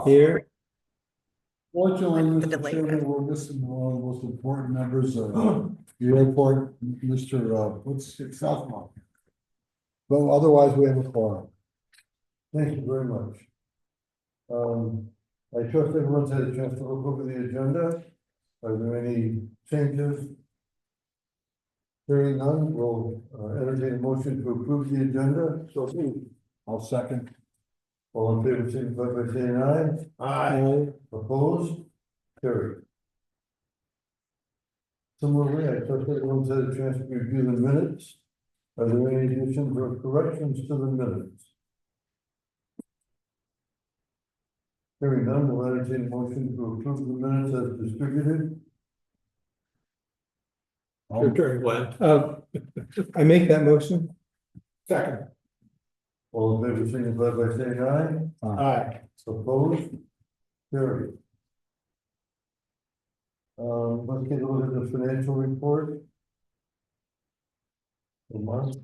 Here. Fortunately, With the Mr. delay. Chairman, we're missing one of the most important members of the airport, Mr. What's it, Southmont. But otherwise, we have a forum. Thank you very much. I trust everyone's had a chance to look over the agenda. Are there any changes? Hearing none, we'll entertain a motion to approve the agenda. So I'll second. All in favor, signify by saying aye. Aye. Opposed? Carried. Similarly, I trust everyone's had a chance to review the minutes. Are there any additions or corrections to the minutes? Hearing none, we'll entertain a motion to approve the minutes as distributed. I make that motion. Second. All in favor, signify by saying aye. Aye. Opposed? Carried. Let's take a look at the financial report. Mark?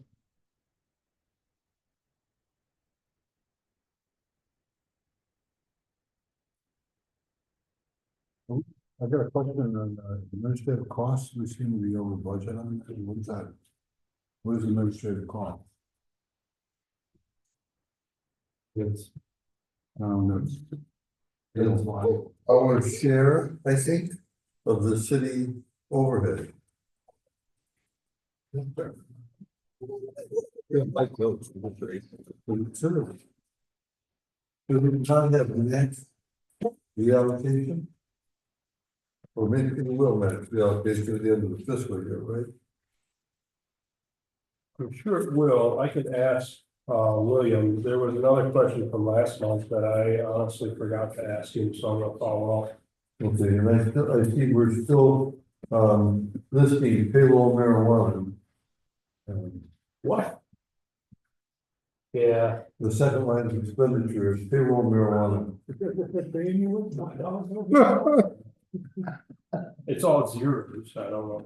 I got a question on administrative costs. We seem to be over budget on that. What is that? What is administrative cost? Yes. It's our share, I think, of the city overhead. Like those. Consider. Do we not have the next reallocation? Or maybe it will match the allocation at the end of the fiscal year, right? I'm sure it will. I could ask William. There was another question from last month that I honestly forgot to ask him, so I'm gonna follow up. Okay, and I see we're still listing payroll marijuana. What? Yeah. The second line of expenditure is payroll marijuana. It's all zeros. I don't know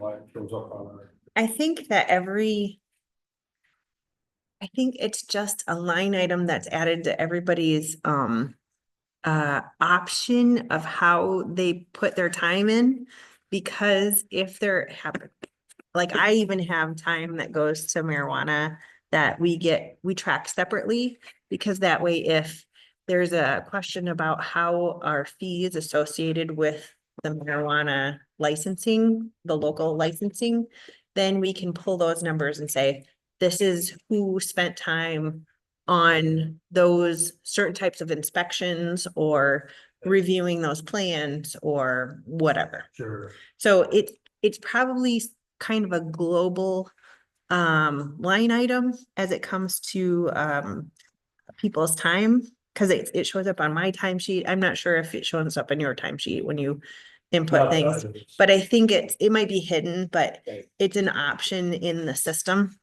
why it shows up on our. I think that I think it's just a line item that's added to everybody's option of how they put their time in. Because if they're like, I even have time that goes to marijuana that we track separately, because that way, if there's a question about how our fee is associated with the marijuana licensing, the local licensing, then we can pull those numbers and say, this is who spent time on those certain types of inspections or reviewing those plans or whatever. Sure. So it's probably kind of a global line item as it comes to people's time, because it shows up on my timesheet. I'm not sure if it shows up in your timesheet when you input things, but I think it might be hidden, but it's an option in the system.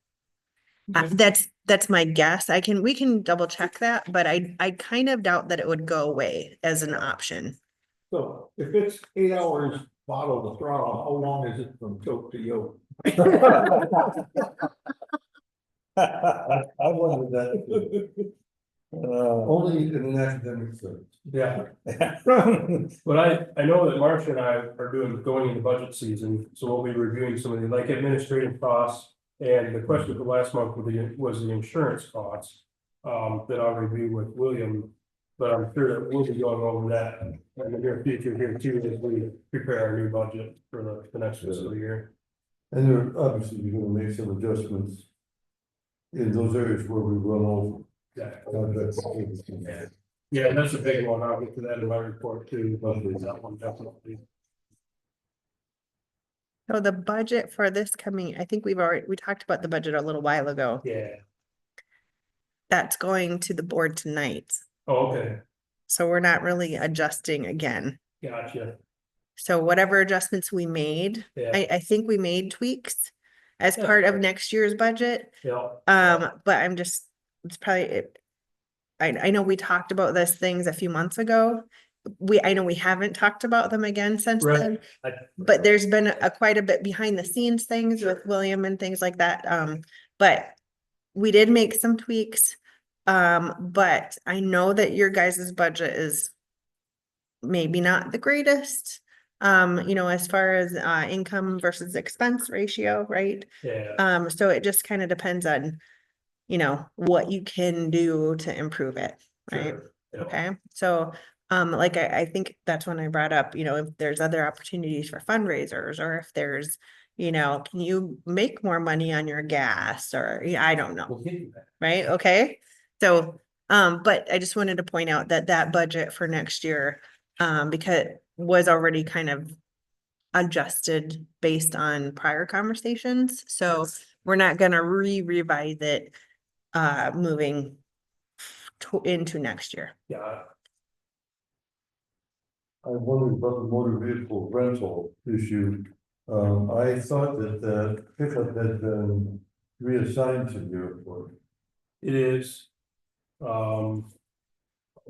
That's my guess. We can double check that, but I kind of doubt that it would go away as an option. So if it's 8 hours bottle to throttle, how long is it from choke to yoke? I wondered that. Only in an academic sense. Yeah. But I know that Marcia and I are going into budget season, so we'll be reviewing some of the like administrative costs. And the question for last month was the insurance costs that I'll review with William. But I'm sure that we'll be going over that in the near future here too, as we prepare our new budget for the next fiscal year. And there obviously you're gonna make some adjustments in those areas where we run over. Yeah, that's a big one. I'll get to that in my report too, but that one definitely. So the budget for this I think we talked about the budget a little while ago. Yeah. That's going to the board tonight. Oh, okay. So we're not really adjusting again. Gotcha. So whatever adjustments we made, Yeah. I think we made tweaks as Yeah. part of next year's budget. Yeah. But it's probably, I know we talked about those things a few months ago. I know we haven't talked about them again since then, but there's been quite a bit behind the scenes things with William and things like that. But we did make some tweaks. But I know that your guys' budget is maybe not the greatest. You know, as far as income versus expense ratio, right? Yeah, So it just kind of depends on, you know, what you can do to improve it, right? sure. Yeah. Okay, so like I think that's when I brought up, you know, if there's other opportunities for fundraisers, or if there's, you know, can you make more money on your gas, or yeah, I don't know, We'll get you that. right? Okay, so but I just wanted to point out that that budget for next year because was already kind of adjusted based on prior conversations, so we're not gonna revise it moving into next year. Yeah, I wondered about the motor vehicle rental issue. I thought that the pickup had been reassigned to the airport. it is. And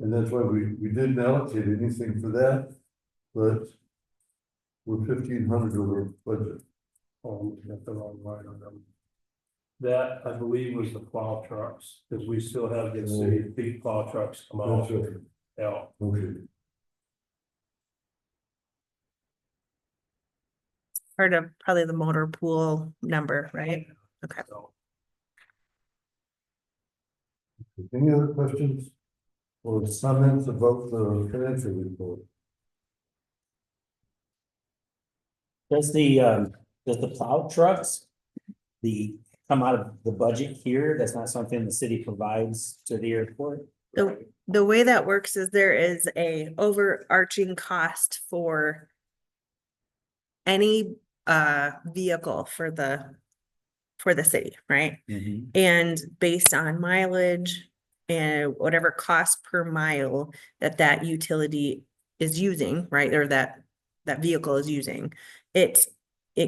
that's why we didn't allocate anything for that, but we're 1,500 over budget. Got the wrong line on them. That, I believe, was the plow trucks, because we still have the city big plow trucks come out. That's right. Yeah, Okay, Part of probably the motor pool number, right? Okay. so. any other questions? Or comments about the financial report? Does the plow trucks, come out of the budget here? That's not something the city provides to the airport? The way that works is there is a overarching cost for any vehicle for the city, right? Mhm. And based on mileage and whatever cost per mile that utility is using, right? Or that vehicle is using, it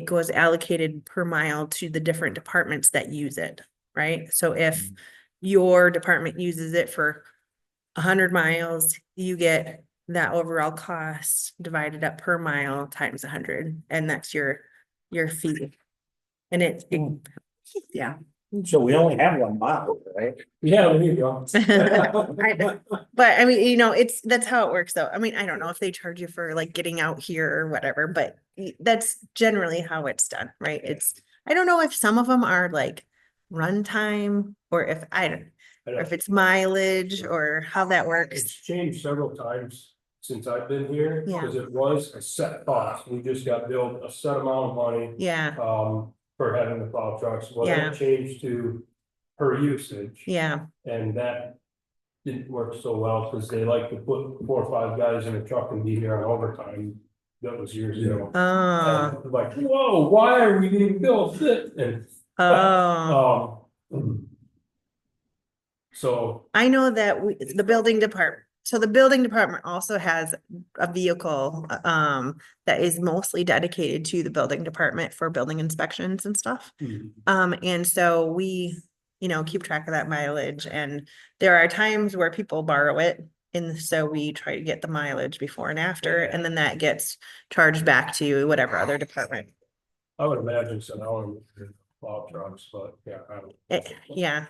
goes allocated per mile to the different departments that use it, right? So if your department uses it for 100 miles, you get that overall cost divided up per mile times 100, and that's your fee. And yeah. So we only have 1 mile, right? Yeah, there you go. But I mean, you know, that's how it works though. I mean, I don't know if they charge you for like getting out here or whatever, but that's generally how it's done, right? I don't know if some of them are like runtime, or if or if it's mileage, or how that It's works. changed several times since I've been here, Yeah. because it was a set cost. We just got billed a set amount of money. Yeah, For having the plow trucks. Well, Yeah. that changed to per usage. yeah, And that didn't work so well, because they like to put 4 or 5 guys in a truck and be here on overtime. That was years ago. And like, whoa, why are we being billed this? And, so, I know that the building department, so the building department also has a vehicle, that is mostly dedicated to the building department for building inspections and stuff. And so we, you know, keep track of that mileage, and there are times where people borrow it. And so we try to get the mileage before and after, and then that gets charged back to whatever other department. I would imagine so now in plow trucks, but yeah, I don't. Yeah,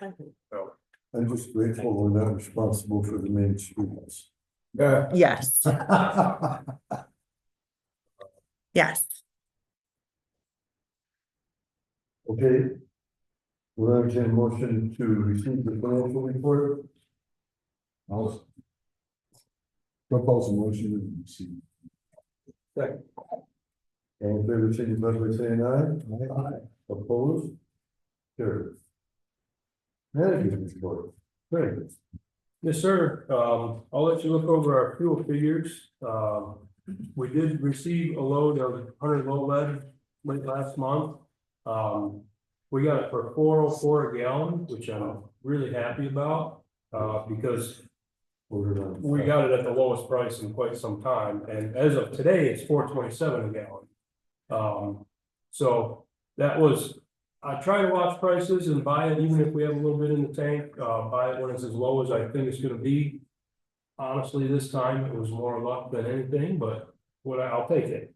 know. I'm just grateful we're not responsible for the main streets. yes, yes. Okay. We'll entertain a motion to receive the financial report. I'll propose a motion to receive. Second. All in favor, signify by saying aye. Aye. Opposed? Carried. Management report. Great. Yes, sir. I'll let you look over our fuel figures. We did receive a load of 100 low lead late last month. We got it for $4.04 a gallon, which I'm really happy about, because we got it at the lowest price in quite some time, and as of today, it's $4.27 a gallon. So that was, I try to watch prices and buy it, even if we have a little bit in the tank, buy it when it's as low as I think it's gonna be. Honestly, this time it was more luck than anything, but I'll take it.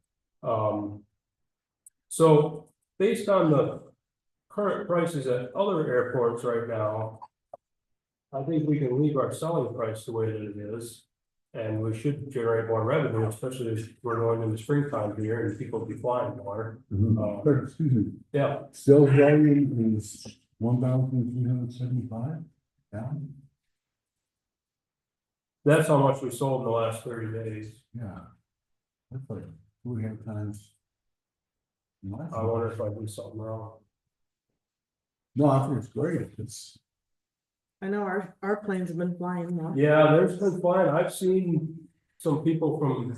So based on the current prices at other airports right now, I think we can leave our selling price the way that it is. And we should generate more revenue, especially as we're going into springtime here and people will be flying more. But, excuse me, Yeah, sales volume is 1,375. Yeah, that's how much we sold in the last 30 days. yeah. That's like 2.5 times. I wonder if I do something wrong. No, I think it's great. It's, I know our planes have been flying now. Yeah, there's been flying. I've seen some people from,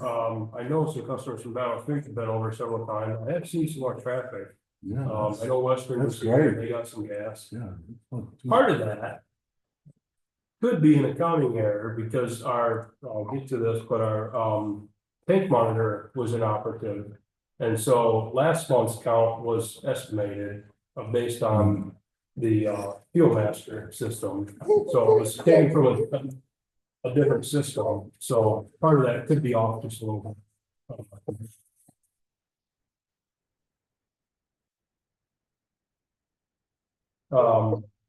I know some customers from Battle Creek have been over several times. I have seen some more traffic. yeah. I know Western was That's here, great. they got some gas. Yeah. Part of that could be an accounting error because I'll get to this, but our, tank monitor was inoperative. And so last month's count was estimated based on the, fuel master system. So it was taken from a different system. So part of that could be off just a little bit.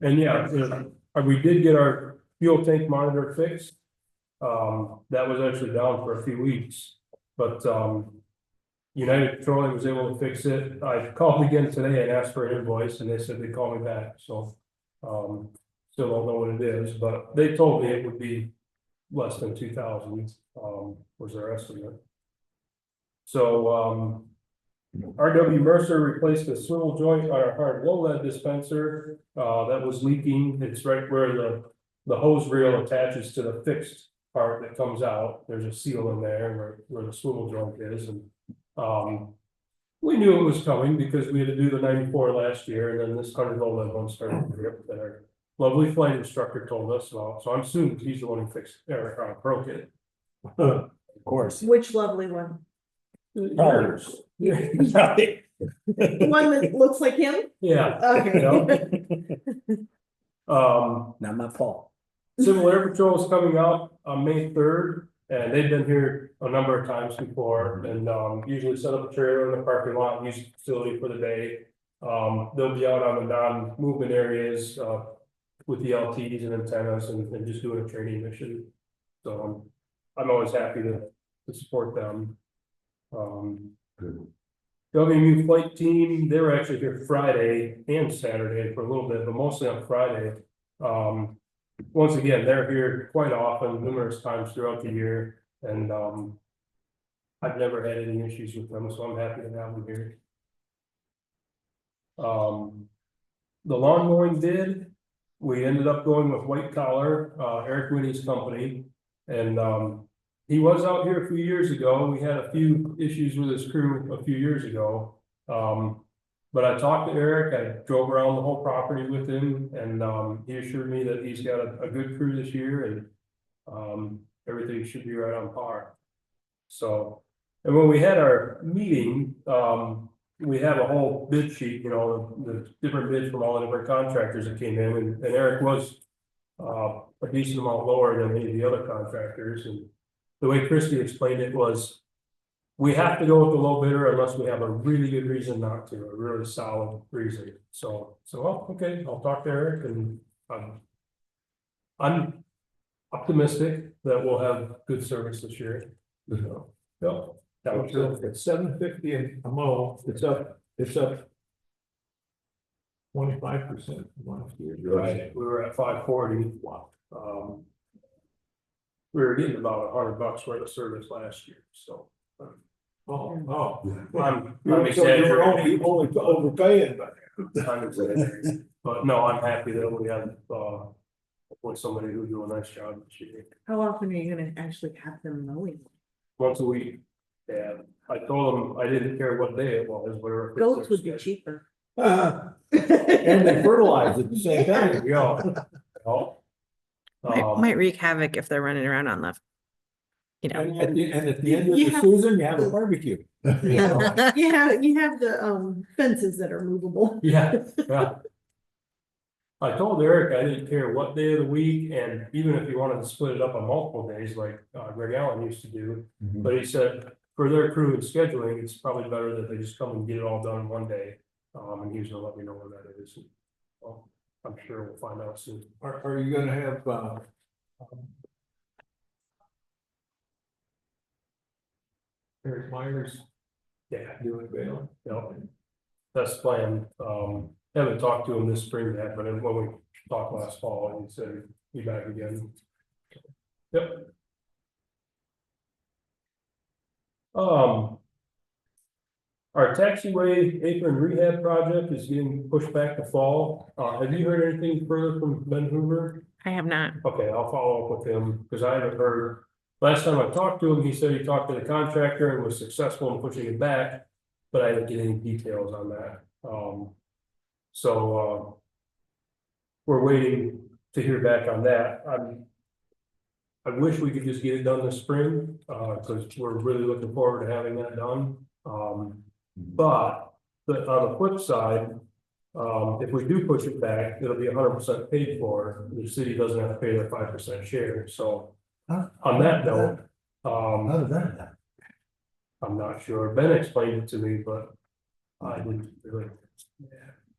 And yeah, we did get our fuel tank monitor fixed. That was actually down for a few weeks, but, United Petroleum was able to fix it. I called again today and asked for an invoice and they said they'd call me back, so. Still don't know what it is, but they told me it would be less than 2,000, was their estimate. So, RW Mercer replaced a swivel joint on our hard low lead dispenser, that was leaking. It's right where the hose reel attaches to the fixed part that comes out. There's a seal in there where the swivel joint is, and we knew it was coming because we had to do the 94 last year, and then this 100 low level one started to rip that our lovely flight instructor told us about. So I'm assuming he's the one who fixed or broke it. Of course. Which lovely one? Yours. Yeah. The one that looks like him? Yeah. Okay. Not my fault. Civil Air Patrol is coming out on May 3rd, and they've been here a number of times before, and usually set up a trailer in the parking lot, use the facility for the day. They'll be out on the non-movement areas with the LTs and antennas and just doing a training mission. So I'm always happy to support them. WMU flight team, they were actually here Friday and Saturday for a little bit, but mostly on Friday. Once again, they're here quite often, numerous times throughout the year, and I've never had any issues with them, so I'm happy to have them here. The lawn mowing bid, we ended up going with White Collar, Eric Winnie's company, and he was out here a few years ago. We had a few issues with his crew a few years ago. But I talked to Eric, I drove around the whole property with him, and he assured me that he's got a good crew this year, and everything should be right on par. So, and when we had our meeting, we have a whole bid sheet, you know, the different bids from all the different contractors that came in, and Eric was a decent amount lower than any of the other contractors, and the way Christie explained it was, we have to go with the low bidder unless we have a really good reason not to, a really solid reason. So, well, okay, I'll talk to Eric, and I'm optimistic that we'll have good service this year. So, yeah, that was good. It's $7.50 a mow, it's up 25% last year. Right, we were at 540. Wow. We were getting about $100 worth of service last year, so. Oh. I'm You're exaggerating. only overpaying, but. I'm exaggerating. But no, I'm happy that we have, with somebody who's doing a nice job this year. How often are you gonna actually have them mowing? Once a week. Yeah, I told them I didn't care what day it was, whatever. Goats would be cheaper. And they fertilize at the same time. Yeah. Might wreak havoc if they're running around on the, you know. And at the end of You the have- season, you have a barbecue. You have the fences that are movable. Yeah, yeah. I told Eric I didn't care what day of the week, and even if you wanted to split it up on multiple days like Greg Allen used to do. But he said for their crew and scheduling, it's probably better that they just come and get it all done in one day. And he was gonna let me know when that is. Well, I'm sure we'll find out soon. Are you gonna have, Eric Myers Yeah, doing bail? yep. That's the plan. Haven't talked to him this spring yet, but when we talked last fall, he said he'd be back again. Yep. Our taxiway apron rehab project is getting pushed back to fall. Have you heard anything further from Ben Hoover? I have not. Okay, I'll follow up with him, because I haven't heard. Last time I talked to him, he said he talked to the contractor and was successful in pushing it back, but I didn't get any details on that. We're waiting to hear back on that. I wish we could just get it done this spring, because we're really looking forward to having that done. But on the flip side, if we do push it back, it'll be 100% paid for. The city doesn't have to pay their 5% share, so on that note, How did that happen? I'm not sure. Ben explained it to me, but I didn't really.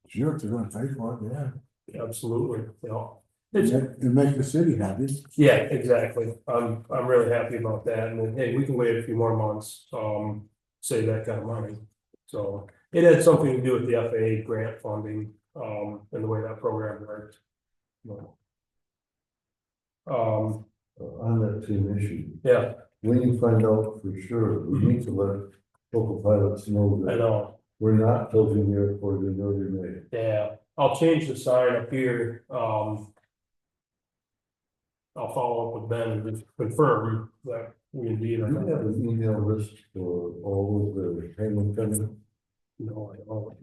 Sure, if they're gonna pay for it, yeah. Absolutely, you know. It's, It makes the city happy. yeah, exactly. I'm really happy about that. And then, hey, we can wait a few more months, save that kind of money. So it had something to do with the FAA grant funding, and the way that program worked. On that same issue, Yeah, when you find out for sure, we need to let local pilots know I that know. we're not closing the airport in early May. Yeah, I'll change the sign up here. I'll follow up with Ben and just confirm that we indeed Do are you have not. an email list for all of the payment coming? No, I don't.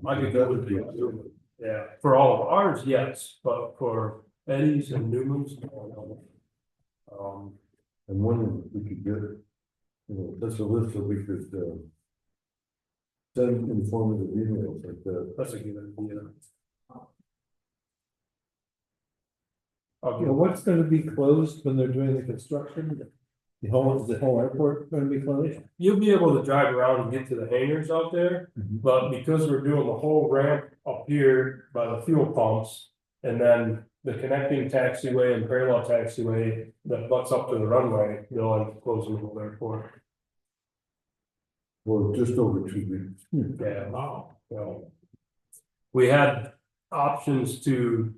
I could go with you. Yeah, for all of ours, yes, but for Eddie's and Newman's, no. And when we could get, that's a list that we could, send informative emails like that. That's a good idea. You know, what's gonna be closed when they're doing the construction? The whole airport gonna be closed? You'll be able to drive around and get to the hangars out there, Mhm. but because we're doing the whole ramp up here by the fuel pumps. And then the connecting taxiway and parallel taxiway that butts up to the runway, they'll end up closing the whole airport. For just over 2 weeks. Yeah, wow, so. We had options to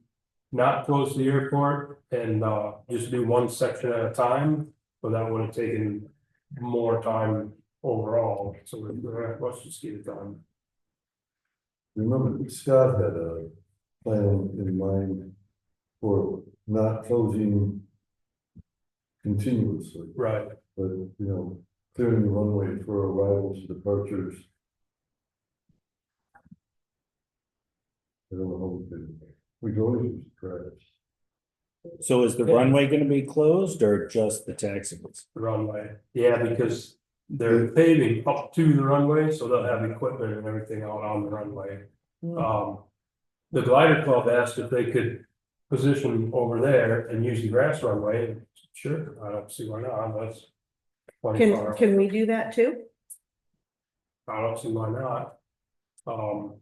not close the airport and just do one section at a time, but that would have taken more time overall, so let's just get it done. Remember, Scott had a plan in mind for not closing continuously, Right, but, clearing the runway for arrivals, departures. I don't know how we could always use crabs. So is the Yeah. runway gonna be closed or just the taxiways? the runway, yeah, because they're paving up to the runway, so they'll have equipment and everything out on the runway. The glider club asked if they could position over there and use the grass runway. Sure, I don't see why not, that's. plenty far. Can we do that too? I don't see why not. Probably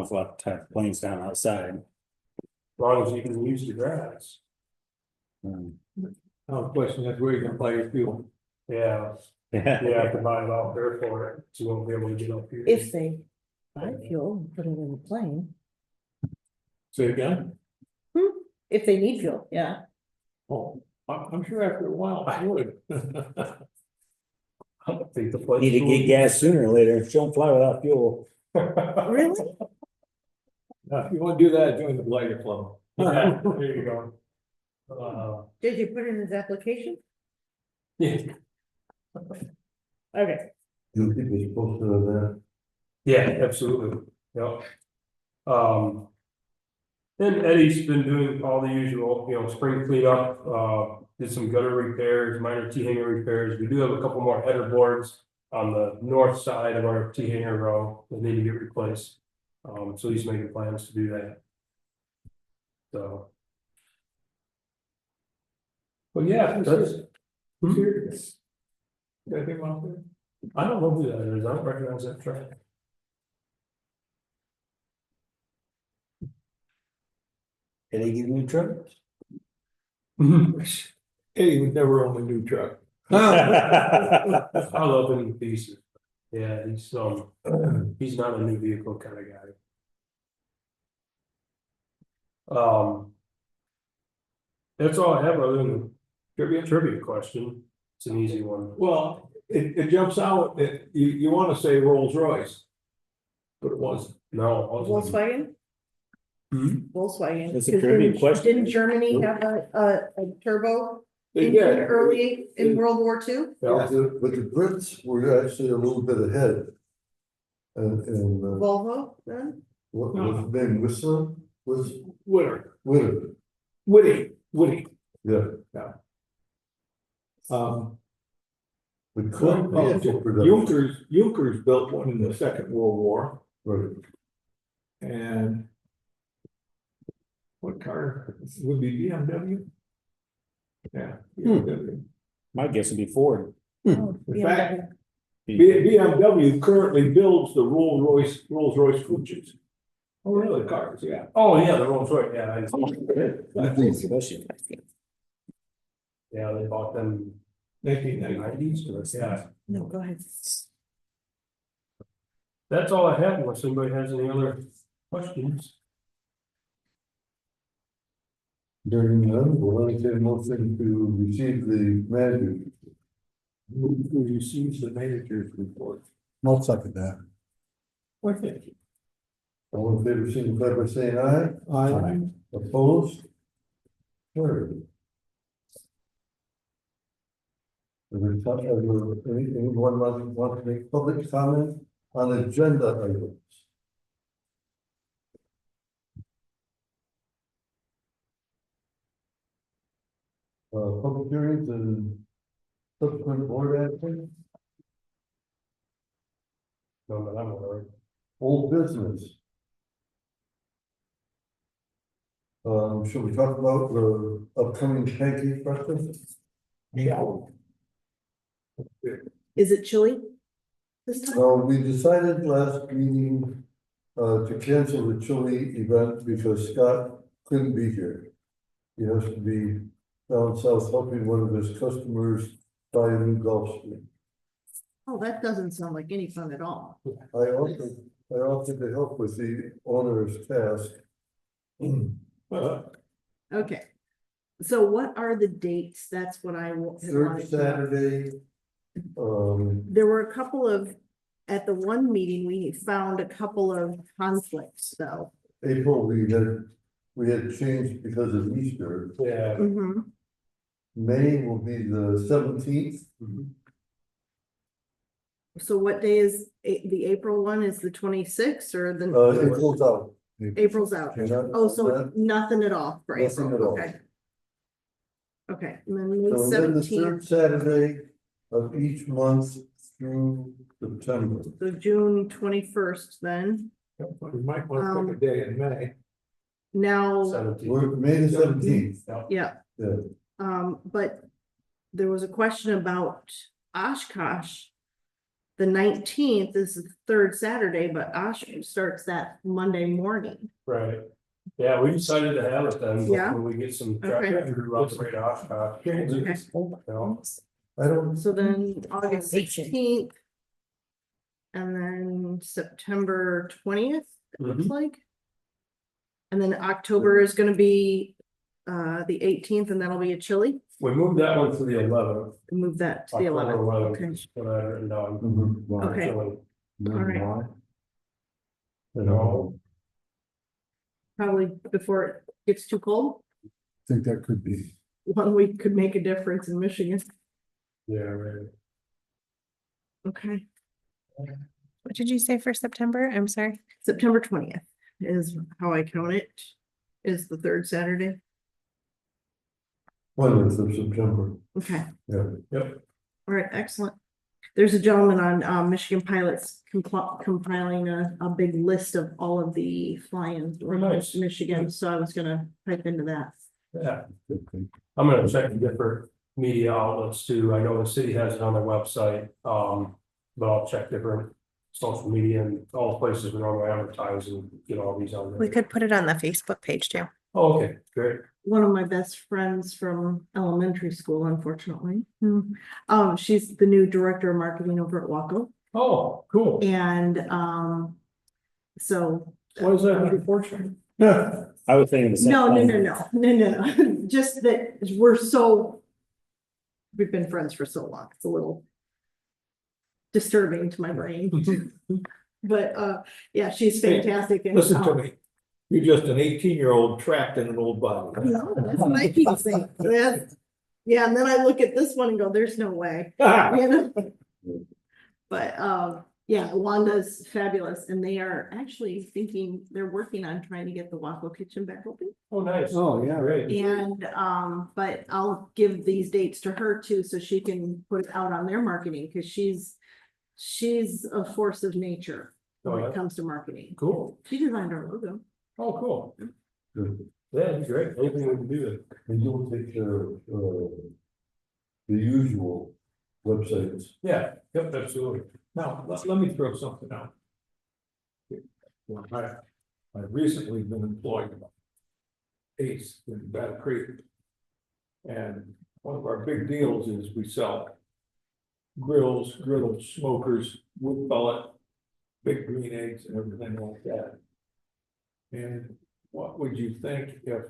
if we'll have to have planes down outside. As long as you can use the grass, Now the question is where you can buy your fuel. yeah, you have to buy it out there for it, so you won't be able to get up here. If they buy fuel, and put it in the plane, Say again? if they need fuel, yeah. Oh, I'm sure after a while I would. I don't think the place. Need to get gas sooner or later, don't fly without fuel. Really? Now, if you wanna do that, join the glider club. Yeah, there you go. Did you put in his application? Yeah, Okay. Do you think we're supposed to have that? yeah, absolutely, yep. Then Eddie's been doing all the usual, spring cleanup, did some gutter repairs, minor T-hanger repairs. We do have a couple more header boards on the north side of our T-hanger row that need to get replaced. So he's making plans to do that. So. But yeah, that's, Serious. Got him out there? I don't know who that is, I don't recognize that truck. Did they give you a truck? Eddie would never own a new truck. I love him to pieces. Yeah, he's not a new vehicle kind of guy. That's all I have other than trivia question. It's an easy one. Well, it jumps out that you wanna say Rolls Royce. But it wasn't. No. it wasn't. Volkswagen? Hmm? Volkswagen. That's a 'Cause trivia didn't- question. Didn't Germany have a turbo They in did. early in World War II? Yeah. But the Brits were actually a little bit ahead. And, Volvo then? what was his name, Whistler, was Winter, Whittle, Woody. yeah. Um, But Cook vehicle production, Junkers built one in the Second World War, right, and what car would be BMW? Yeah. BMW. My guess would be Ford. In fact, BMW currently builds the Rolls Royce coaches. Oh, really? Cars, yeah. Oh, yeah, the Rolls Royce, yeah. I think, Yeah, they bought them in the 1990. 90s. Yeah, No, go ahead. that's all I have unless anybody has any other questions. during the, we'll entertain a motion to receive the manager. Who receives the manager's report? I'll second that. Okay. All in favor, signify by saying aye. Aye. Opposed? Carried. Anyone want to make public comment on agenda items? Public hearings and subsequent board action, No, but I'm aware. old business. Should we talk about the upcoming pancake breakfast? Yeah. Is it chilly? This time? No, we decided last meeting to cancel the chili event because Scott couldn't be here. He has to be down south helping one of his customers buy a new golf swing. Oh, that doesn't sound like any fun at all. I offered to help with the owner's task. Okay. So what are the dates? That's what I wa- had Third wanted to know. Saturday. There were a couple of, at the one meeting, we found a couple of conflicts, so. April, we had changed because of Easter. Yeah. Mhm. May will be the 17th. So what day is the April one? Is the 26th or the April's out. April's out? Oh, so nothing at all for Nothing April, at all. okay. Okay, and then May So then the 17th, third Saturday of each month through September. so June 21st then. We might want to pick a day in May. Now, 17. We're May the 17th. yeah. Yeah. But there was a question about Oshkosh. The 19th is the third Saturday, but Oshkosh starts that Monday morning. Right. Yeah, we decided to have it then, Yeah. when we get some Okay. traffic through Rock Rate Oshkosh. Okay. You know, I don't, So then August 16th. And then September 20th, it looks Mhm. like. And then October is gonna be the 18th, and that'll be a chili. We moved that one to the 11th. Move that to the October 11th. 11th Okay. is what I had written down. Okay. Chili. All right. you know, Probably before it gets too cold. Think that could be. 1 week could make a difference in Michigan. Yeah, right. Okay, What did you say for September? I'm sorry. September 20th is how I count it, is the third Saturday. 20th of September. Okay. Yeah. Yep. All right, excellent. There's a gentleman on Michigan Pilots compiling a big list of all of the fly-ins Very around nice. Michigan, so I was gonna type into that. Yeah. I'm gonna check different media outlets too. I know the city has it on their website, but I'll check different social media and all the places we normally advertise and get all these on there. We could put it on the Facebook page too. Oh, okay, great. one of my best friends from elementary school, unfortunately. She's the new director of marketing over at Waco, Oh, cool. and, so. Why is that unfortunate? I was thinking the same. No, just that we've been friends for so long, it's a little disturbing to my brain, but, yeah, she's fantastic. And, Listen to me. You're just an 18-year-old trapped in an old body. No, that's what I keep saying. Yeah, and then I look at this one and go, there's no way. You know? But, yeah, Wanda's fabulous, and they are actually they're working on trying to get the Waco Kitchen back open. Oh, nice. Oh, yeah, right. And, but I'll give these dates to her too, so she can put it out on their marketing, because she's a force of nature when Oh, yeah. it comes to marketing. Cool. She designed our logo. Oh, cool. Good. Yeah, that'd be great. Anything we can do. And you'll take care of, the usual websites. Yeah, yep, absolutely. Now, let me throw something out. Well, I've recently been employed by Ace in Battle Creek. And one of our big deals is we sell grills, smokers, wood pellet, big green eggs and everything like that. And what would you think if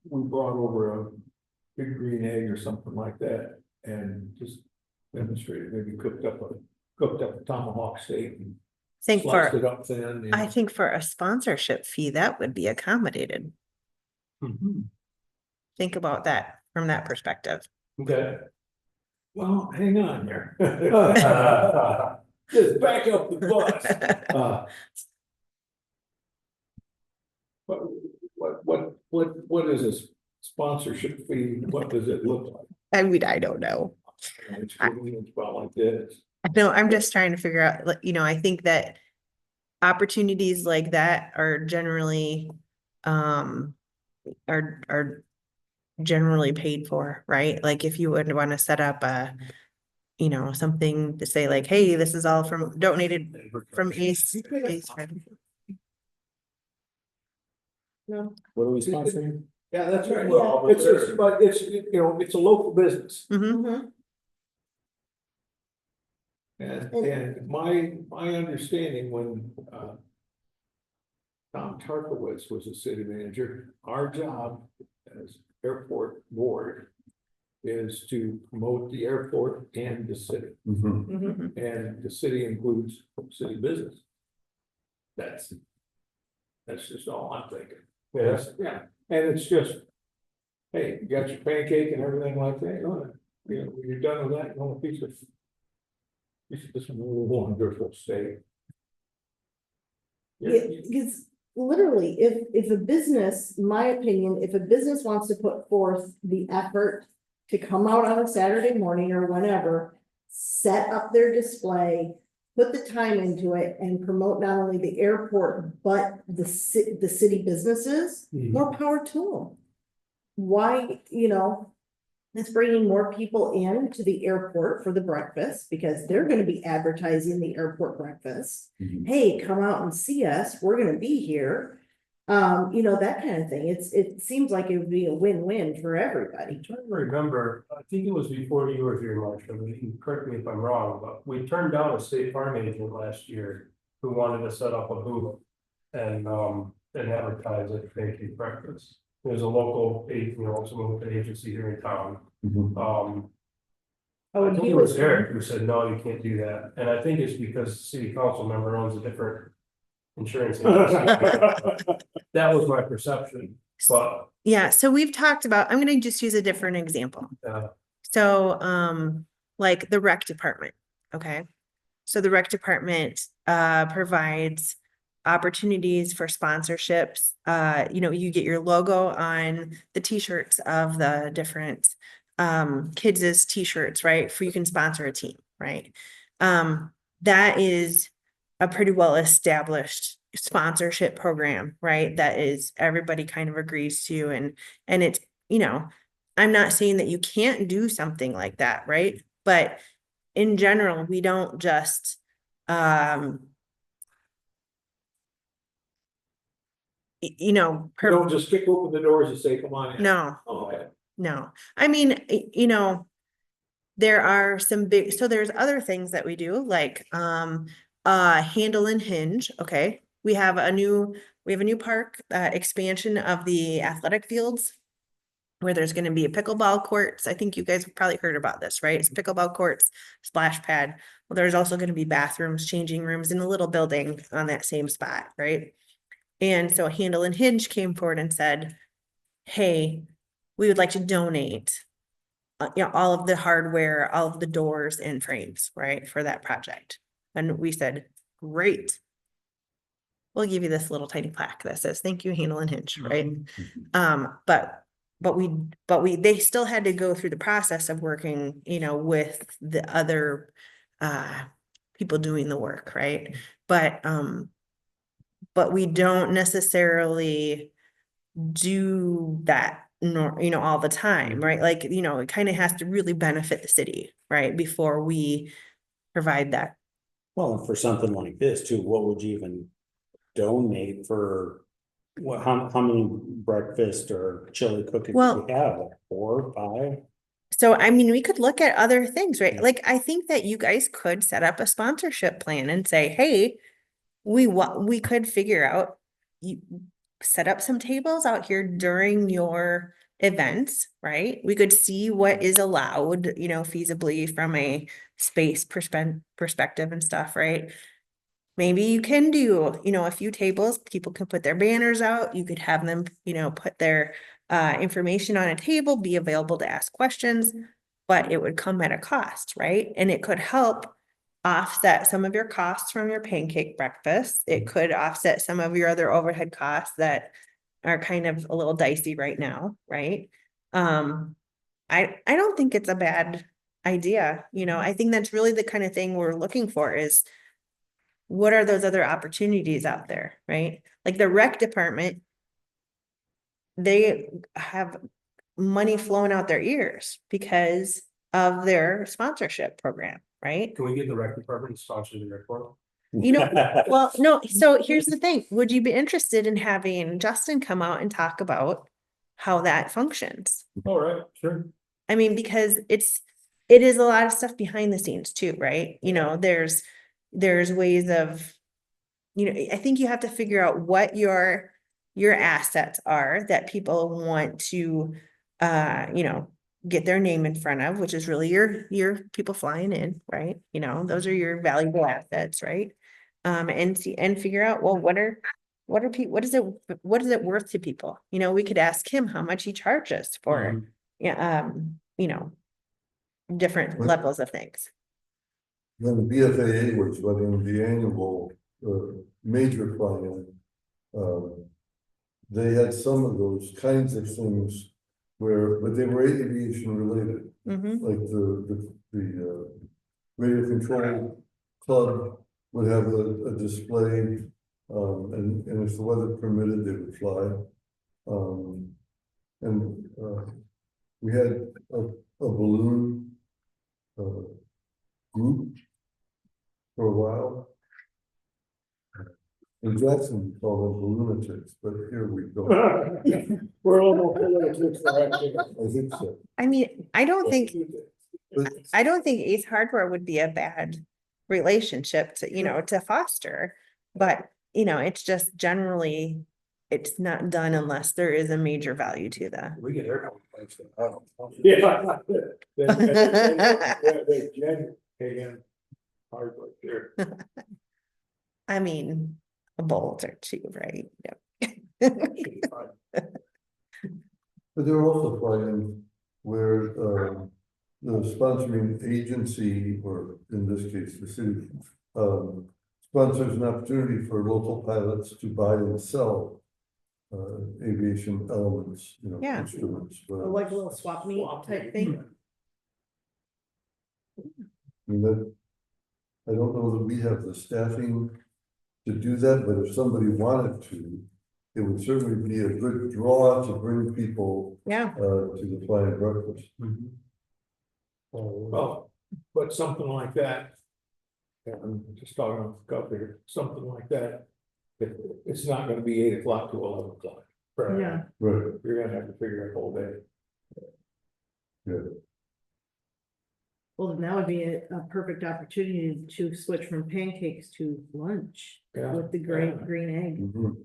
we brought over a big green egg or something like that and just demonstrated, maybe cooked up a tomahawk steak and Think sliced for, it up thin? and- I think for a sponsorship fee, that would be accommodated. Mm-hmm. Think about that from that perspective. Okay. Well, hang on there. Just back up the bus. What is a sponsorship fee? What does it look like? I mean, I don't know. It's about like this. No, I'm just trying to figure out, like, I think that opportunities like that are generally, are generally paid for, right? Like if you would want to set up something to say like, hey, this is all from donated from Ace. No. What are we sponsoring? Yeah, that's right. Well, It's it's a local business. Mhm. And my understanding when, Tom Tarkowitz was a city manager, our job as airport board is to promote the airport and the city, Mhm. and the city includes city business. That's just all I'm thinking. Yes. Yeah, and it's just, hey, you got your pancake and everything like that, when you're done with that, you want a piece of this wonderful steak. Yeah, because literally, if a business, my opinion, if a business wants to put forth the effort to come out on a Saturday morning or whenever, set up their display, put the time into it and promote not only the airport, but the city businesses, more power to them. Why, it's bringing more people in to the airport for the breakfast because they're gonna be advertising the airport breakfast. Hey, come out and see us, we're gonna be here. That kind of thing. It seems like it would be a win-win for everybody. I'm trying to remember, I think it was before you were here, Marcia, but you can correct me if I'm wrong, but we turned down a State Farm agent last year who wanted to set up a booth and advertise at Pancake Breakfast. There's a local, some agency here in town. I think it was Eric who said, no, you can't do that. And I think it's because the city council member owns a different insurance agency. That was my perception, but Yeah, so we've talked about, I'm gonna just use a different example. uh, So, like the rec department, okay? So the rec department, provides opportunities for sponsorships. You get your logo on the t-shirts of the different, kids' t-shirts, right? For you can sponsor a team, right? That is a pretty well-established sponsorship program, right? That is, everybody kind of agrees to, and it's, I'm not saying that you can't do something like that, right? But in general, we don't just, you know, You don't just kick open the doors and say, come on in. no. Oh, okay. No, I mean, you know, there are some big, so there's other things that we do, like, handle and hinge, okay? We have a new park, expansion of the athletic fields. Where there's gonna be a pickleball courts. I think you guys have probably heard about this, right? It's pickleball courts, splash pad. Well, there's also gonna be bathrooms, changing rooms in a little building on that same spot, right? And so Handle and Hinge came forward and said, hey, we would like to donate you know, all of the hardware, all of the doors and frames, right, for that project. And we said, great. We'll give you this little tiny plaque that says, thank you, Handle and Hinge, right? But they still had to go through the process of working, you know, with the other people doing the work, right? But we don't necessarily do that nor, you know, all the time, right? Like, you know, it kind of has to really benefit the city, right? Before we provide that. Well, for something like this too, what would you even donate for? What, how many breakfast or chili cookies do Well- we have? Like 4 or 5? So, I mean, we could look at other things, right? Like, I think that you guys could set up a sponsorship plan and say, hey, we could figure out, you set up some tables out here during your events, right? We could see what is allowed, you know, feasibly from a space perspective and stuff, right? Maybe you can do, you know, a few tables, people can put their banners out, you could have them, you know, put their information on a table, be available to ask questions, but it would come at a cost, right? And it could help offset some of your costs from your pancake breakfast. It could offset some of your other overhead costs that are kind of a little dicey right now, right? I don't think it's a bad idea, you know, I think that's really the kind of thing we're looking for is what are those other opportunities out there, right? Like the rec department, they have money flowing out their ears because of their sponsorship program, right? Can we get the rec department to sponsor the report? You know, well, no, so here's the thing. Would you be interested in having Justin come out and talk about how that functions? All right, sure. I mean, because it is a lot of stuff behind the scenes too, right? You know, there's ways of, you know, I think you have to figure out what your assets are that people want to, you know, get their name in front of, which is really your people flying in, right? You know, those are your valuable assets, right? And see, and figure out, well, what is it worth to people? You know, we could ask him how much he charges for, yeah, you know, different Right. levels of things. When the BFAA was running the annual major plan, they had some of those kinds of things where, but they were aviation related, Mhm. like the radio control club would have a display, and if the weather permitted, they would fly. And we had a balloon group for a while. In Jackson, we call them lunatics, but here we go. We're almost. Right. I think so. I mean, I don't think But Ace Hardware would be a bad relationship to, you know, to foster. But, you know, it's just generally, it's not done unless there is a major value to that. We get air complaints. Yeah. They Jen again. Hard work there. I mean, a bolt or two, right? Yep. But there are also plans where the sponsoring agency, or in this case, the city, sponsors an opportunity for local pilots to buy and sell aviation elements, you know, Yeah. instruments. Like a little swap meet type thing. And that, I don't know that we have the staffing to do that, but if somebody wanted to, it would certainly be a good draw to bring people Yeah, to the flying breakfast. Well, but something like that. And I'm just talking off the cuff here, something like that. It's not gonna be 8 o'clock to 11 o'clock. Right. Yeah, Right, You're gonna have to figure out the whole day. well, now would be a perfect opportunity to switch from pancakes to lunch Yeah. with the green egg. mhm.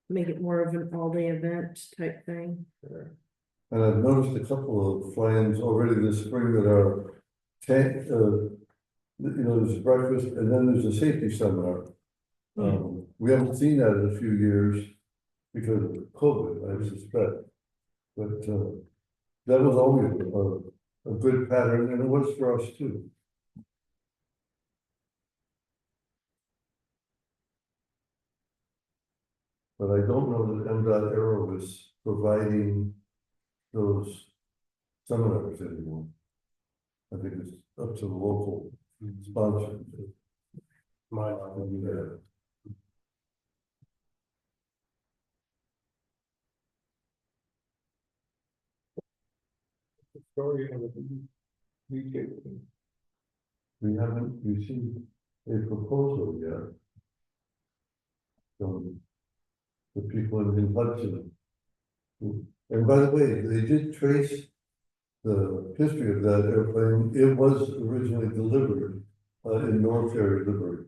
Make it more of an all-day event type thing. And I've noticed a couple of plans already this spring that are there's breakfast and then there's a safety seminar. We haven't seen that in a few years because of COVID, I suspect. But, that was always a good pattern and it was for us too. But I don't know that MDOT Aero is providing those seminars anymore. I think it's up to the local sponsor. My line. Yeah. Story of the weekend. We haven't received a proposal yet. From the people in Hudson. And by the way, they did trace the history of that airplane. It was originally delivered in military livery.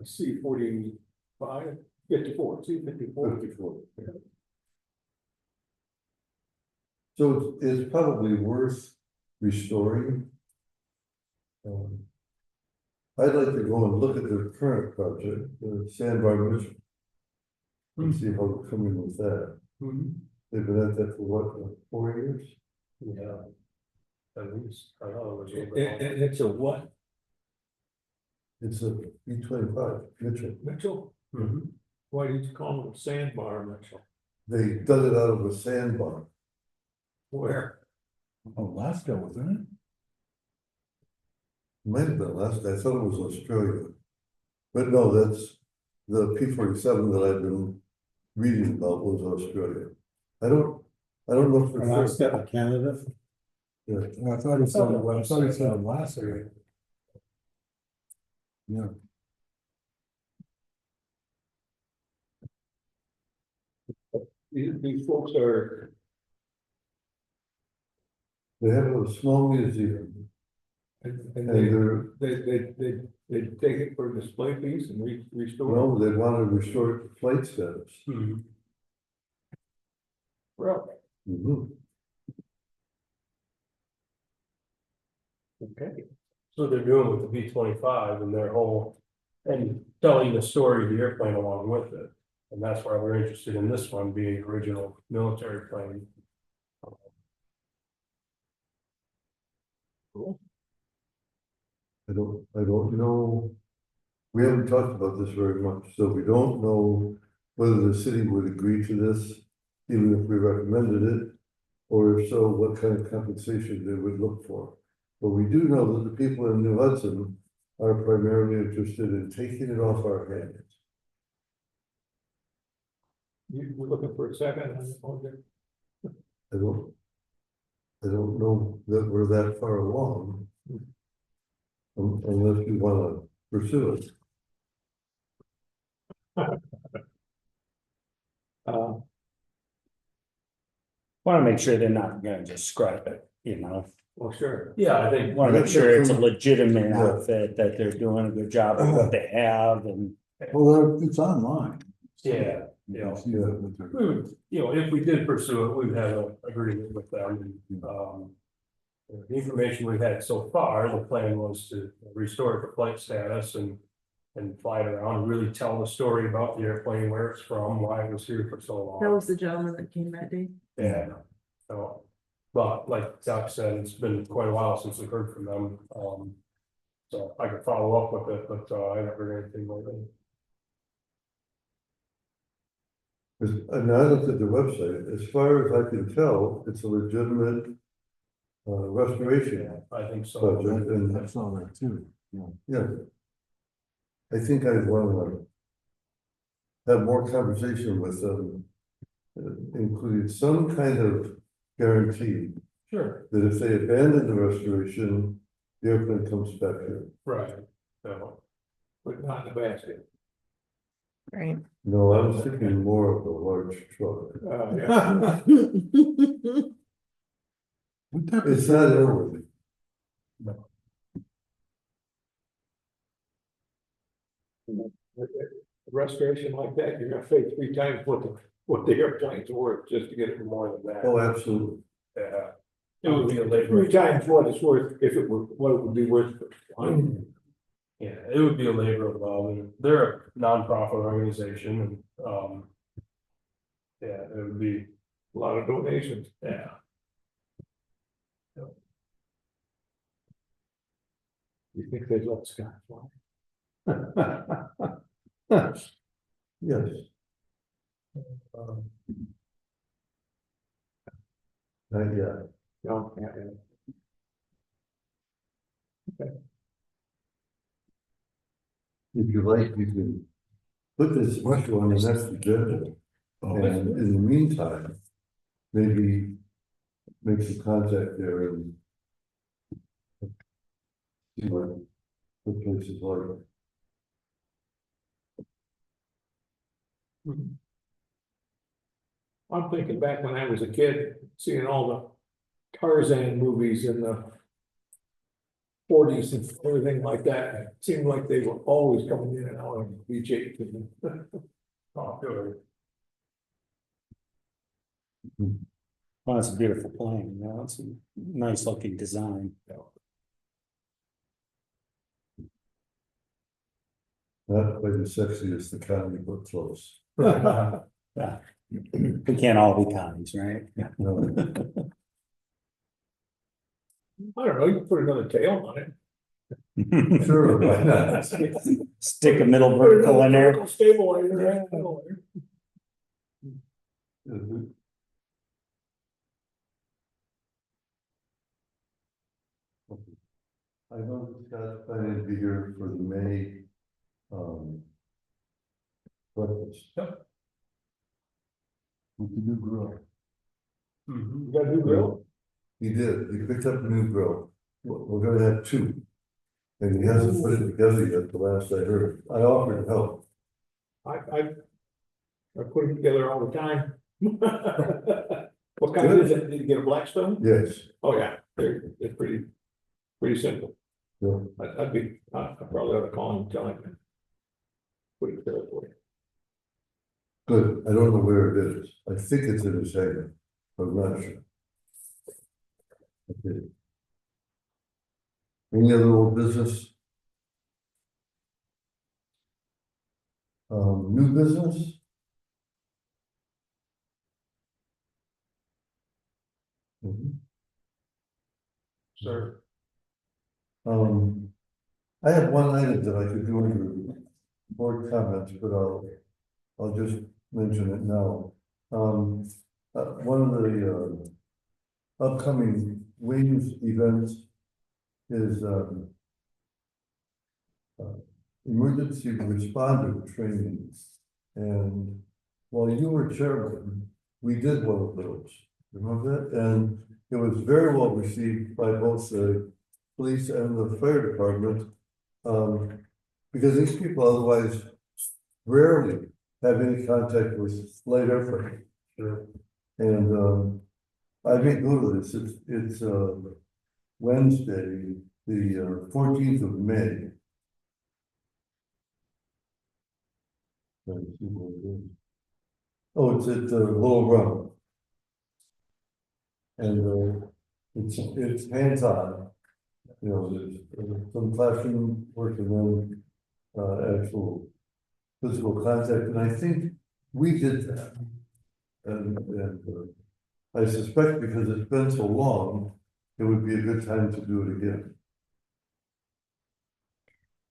C-45, 54, C-54. 54. So it's probably worth restoring. I'd like to go and look at their current project, the Sandbar Mission. And see how they're coming with that. They've been at that for what, 4 years? Yeah. At least, I know it was. And it's a what, It's a B-25 Mitchell. Mitchell? Mhm. Why did you call it a sandbar, Mitchell? They dug it out of a sandbar. Where? Alaska, wasn't it? Might have been last, I thought it was Australia. But no, that's the P-47 that I've been reading about was Australia. I don't know for sure. Alaska, Canada? Yeah. I thought it said Alaska. Yeah. These folks are, They have a small museum and and they take it for a display piece and restore it. no, they want to restore it to flight status. Mhm. Well, Mhm. okay. So they're doing with the B-25 and their whole, and telling the story of the airplane along with it. And that's why we're interested in this one being original military plane. I don't know. We haven't talked about this very much, so we don't know whether the city would agree to this, even if we recommended it. Or if so, what kind of compensation they would look for. But we do know that the people in New Hudson are primarily interested in taking it off our hands. You were looking for a second on the project? I don't know that we're that far along. Unless you wanna pursue it. Want to make sure they're not gonna just scrap it, you know? Well, sure. Yeah, I think. Want to make sure it's a legitimate Yeah. outfit, that they're doing a good job of what they have and. Well, it's online. Yeah, You yeah. can see that with their- We would, if we did pursue it, we'd have an agreement with them. The information we've had so far, the plan was to restore it to flight status and fly it around and really tell the story about the airplane, where it's from, why it was here for so That long. was the gentleman that came that day. Yeah. So, but like Doc said, it's been quite a while since we've heard from them. So I could follow up with it, but I haven't heard anything lately. And I looked at the website, as far as I can tell, it's a legitimate. Restoration I think so. project and, I saw that too. yeah. I think I'd wanna. Have more conversation with them. Including some kind of guarantee Sure, that if they abandon the restoration, the airplane comes back here. right. So, But not in the basket. Right. No, I was thinking more of a large truck. Yeah. It's not airworthy. Restoration like that, you're gonna pay 3 times what the airplane's worth just to get it more than that. Oh, absolutely. Yeah. It would be a labor. 3 times what it's worth, if it were, what it would be worth. Yeah, it would be a labor of love, and they're a nonprofit organization, and, yeah, it would be, A lot of donations. yeah. You think they'd let Scott fly? Yes. Um, Yeah. No, yeah. If you like, you can put this much on the next agenda. And in the meantime, maybe make some contact there and see what the place is like. I'm thinking back when I was a kid, seeing all the Tarzan movies in the 40s and everything like that. It seemed like they were always coming in and out of beach 8. Oh, good. Well, it's a beautiful plane, you know, it's a nice looking design. Not quite as sexy as the county, but close. Yeah. We can't all be commies, right? No. I don't know, you can put another tail on it. Sure, why not? Stick a middle Put vertical in there. vertical stabilizer. Mhm. I know Scott's planning to be here for the May, breakfast. Yep. With the new grill. Mhm. You got a new grill? He did, he picked up a new grill, we're gonna have 2. And he hasn't put it together yet, the last I heard, I offered help. I put it together all the time. What kind is it? Did you get a Blackstone? Yes, Oh, yeah, it's pretty simple. yeah, I probably ought to call him and tell him. Put it together for you. good, I don't know where it is, I think it's in his hangar, but I'm not sure. Okay. Any other old business? New business? Mhm. Sir. I have one item that I could do under board comments, but I'll just mention it now. One of the, upcoming Wings events is, emergency responder training. And while you were chairman, we did one of those, remember that? And it was very well received by both the police and the fire department. Because these people otherwise rarely have any contact with light aircraft. Sure. And, I may go to this, it's Wednesday, the 14th of May. Let me see what it is. Oh, it's at Little Run. And it's hands-on. You know, there's some classroom work and then actual physical contact, and I think we did that. And I suspect because it's been so long, it would be a good time to do it again.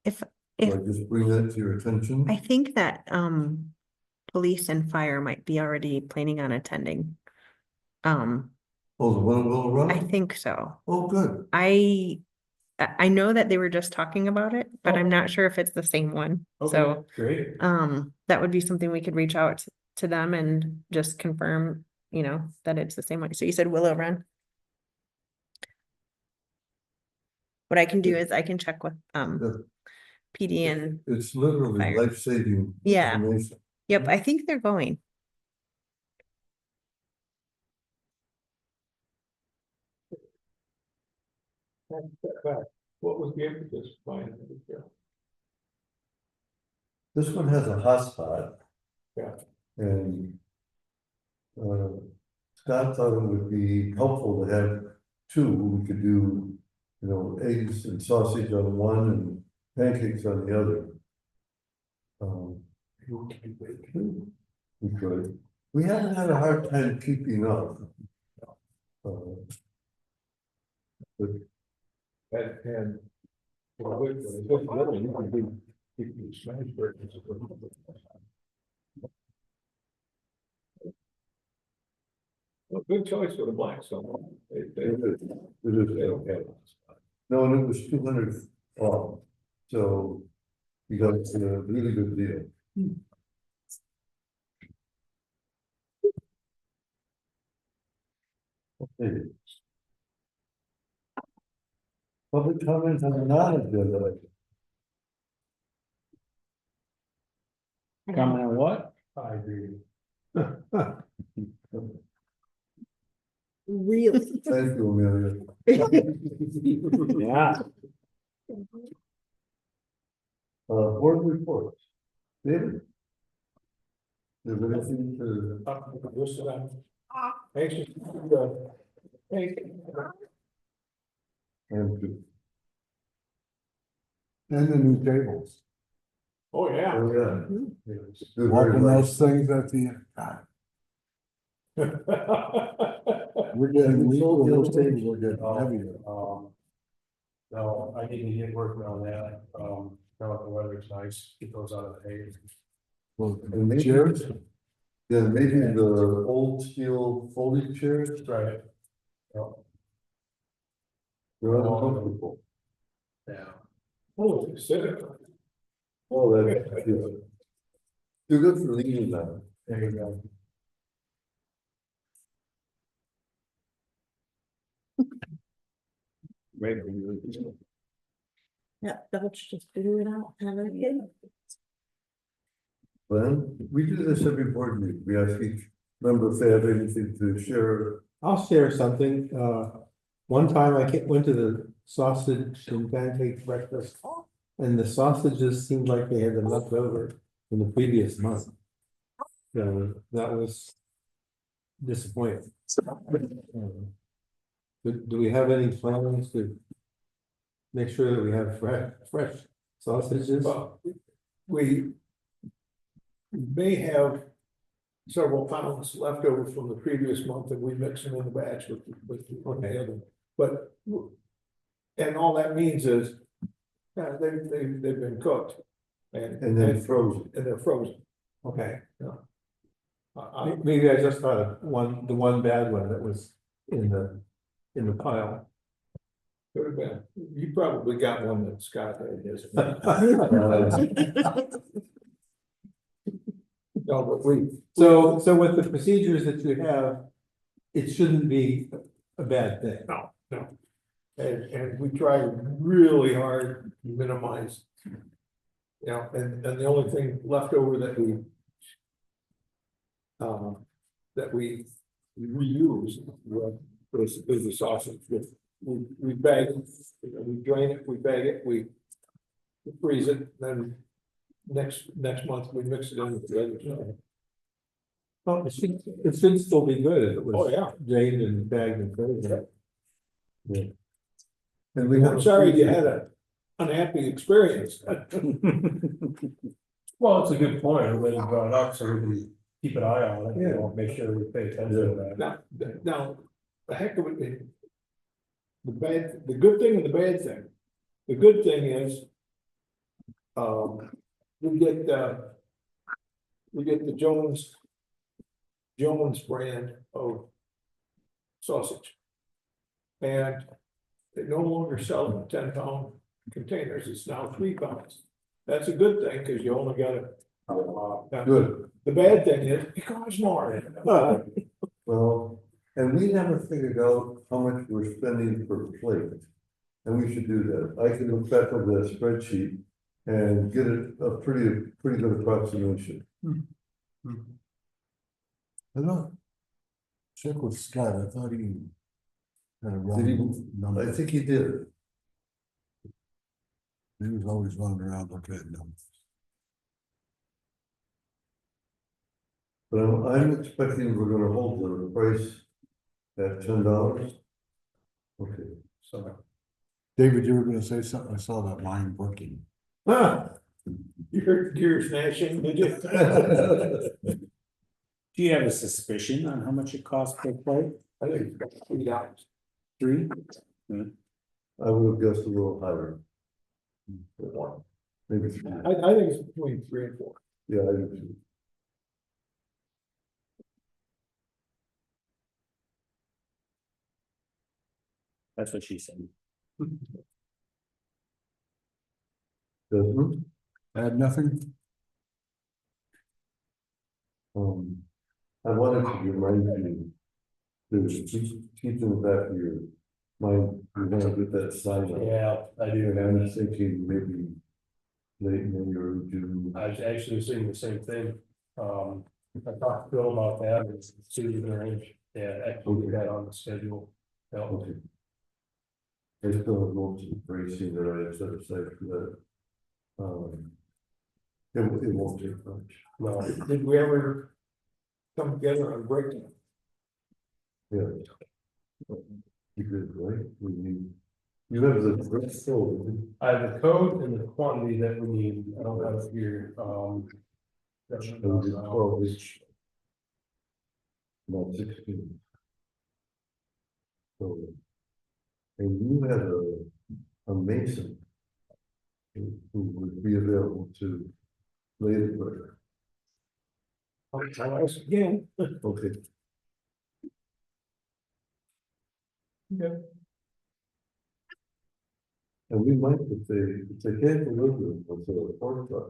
If, So if, I just bring that to your attention. I think that, police and fire might be already planning on attending. Oh, the one will run? I think so. Oh, good. I know that they were just talking about it, but I'm not sure if it's the same one. So, Okay, great. that would be something we could reach out to them and just confirm, that it's the same one. So you said Willow Run? What I can do is I can check with, Good. PD and, It's literally Fire. life-saving. Yeah. information. yep, I think they're going. What was the impetus behind it? This one has a hotspot. Yeah. And. Scott thought it would be helpful to have two, we could do, you know, eggs and sausage on one and pancakes on the other. We could, we haven't had a hard time keeping up. And. Well, really, you can do, if you smash burgers. Well, good choice for the black stone. It is, no, and it was 200 off, so you got a really good deal. Okay. Public comment on the non-agenda item. Comment on what? I agree. Really? Thank you, Amelia. Yeah. Board reports. David? Is there anything to? And to. And the new tables. Oh, yeah. Oh, yeah. They're very Walking nice. those things at the, God, we're getting, those tables are getting heavier. No, I need to get working on that, now that the weather's nice, get those out of the hay. Well, And maybe- chairs, Yeah, maybe the old steel folding chairs, Right. Yep. they're uncomfortable. Yeah. Oh, consider. Oh, that's good. Too good for leaning now. There you go. Yeah, Belch just figure it out, have a kid. Well, we do this every board meeting. We ask each member if they have anything to share. I'll share something, one time I went to the sausage and pancake breakfast. And the sausages seemed like they had them left over from the previous month. So that was disappointing. Do we have any plans to make sure that we have fresh sausages? Well, we may have several pounds left over from the previous month and we mix them in the batch with the other. But, and all that means is, they've been cooked. And then frozen. And they're frozen. Okay, I- maybe I just thought of the one bad one that was in the pile. Could have been, you probably got one that Scott had his. No, but So with the procedures that you have, it shouldn't be a bad thing. no. And we try really hard to minimize. You know, and the only thing left over that we reuse is the sausage. We bag it, we drain it, we bag it, we freeze it, then next month we mix it in with the other stuff. Well, it should still be good if it Oh, was yeah. drained and bagged and frozen. And we have. I'm sorry you had an unhappy experience. Well, it's a good point, I'm glad you brought it up, so we can keep an eye on it, you know, make sure we pay attention to that. Now, the heck of it, the good thing and the bad thing. The good thing is, we get the Jones brand of sausage. And they no longer sell them in 10-pound containers, it's now 3 pounds. That's a good thing, because you only got to. Good, The bad thing is, it costs more. well, and we never figured out how much we're spending per plate. And we should do that. I can look back over that spreadsheet and get a pretty good approximation. I don't. Check with Scott, I thought he. Had a Did he- wrong number, I think he did. he was always running around looking at numbers. But I'm expecting we're gonna hold the price at $10. Okay, So, David, you were gonna say something, I saw that line booking. Ah, you heard gears gnashing, did you? Do you have a suspicion on how much it costs per plate? I think it's about $3. 3? I would have guessed a little higher. Maybe 3. I think it's between 3 and 4. Yeah, I do too. That's what she said. Desmond? I had nothing, I wanted to remind you. To keep in the back of your mind, you're gonna get that sign up. yeah, I do. And I'm thinking maybe late May or June. I was actually seeing the same thing. I talked to Bill about that and see if we can arrange, yeah, actually get that on the schedule. Yeah. Okay. I still have most of the bracing that I have set aside for that. It won't take much. No, Did we ever come together on breaking? Yeah. You did, right? We need. You have the rest full. I have the code and the quantity that we need. I don't have it here, that's- It was 12 each. Not 16. So. And you had a mason. Who would be available to lay the brick. I'll ask again. Okay. Okay. And we might, if they can't deliver it with a pork truck,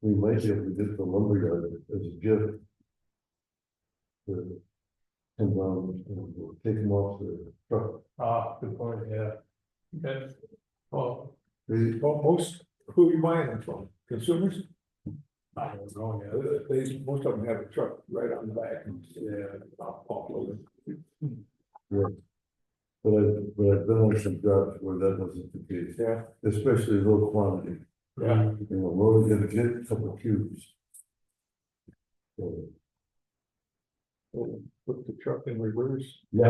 we might be able to get the lumberyard as a gift. To come down and we'll take them off the truck. good point, yeah. Okay. Well, Well, who are you buying them from? Consumers? I don't know, yeah. Most of them have a truck right on the back. Yeah. Offloaded. But I've been on some jobs where that wasn't the case. Yeah. Especially low quantity, Yeah, you know, we're only gonna get a couple of cubes. So, Put the truck in reverse. yeah,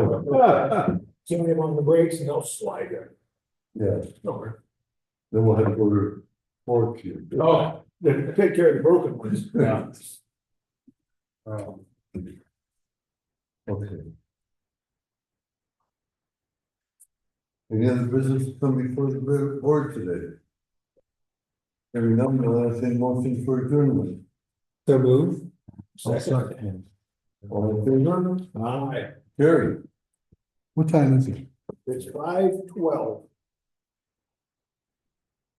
Send them on the brakes and they'll slide there. yeah, Over. then we'll have to order 4 cubes. Oh, then take care of the broken ones. yeah. Okay. Any other business to come before the board today? Hearing none, I'll entertain motion for adjournment. So move. Second. All in favor? Aye. Carry. what time is it? It's 5:12.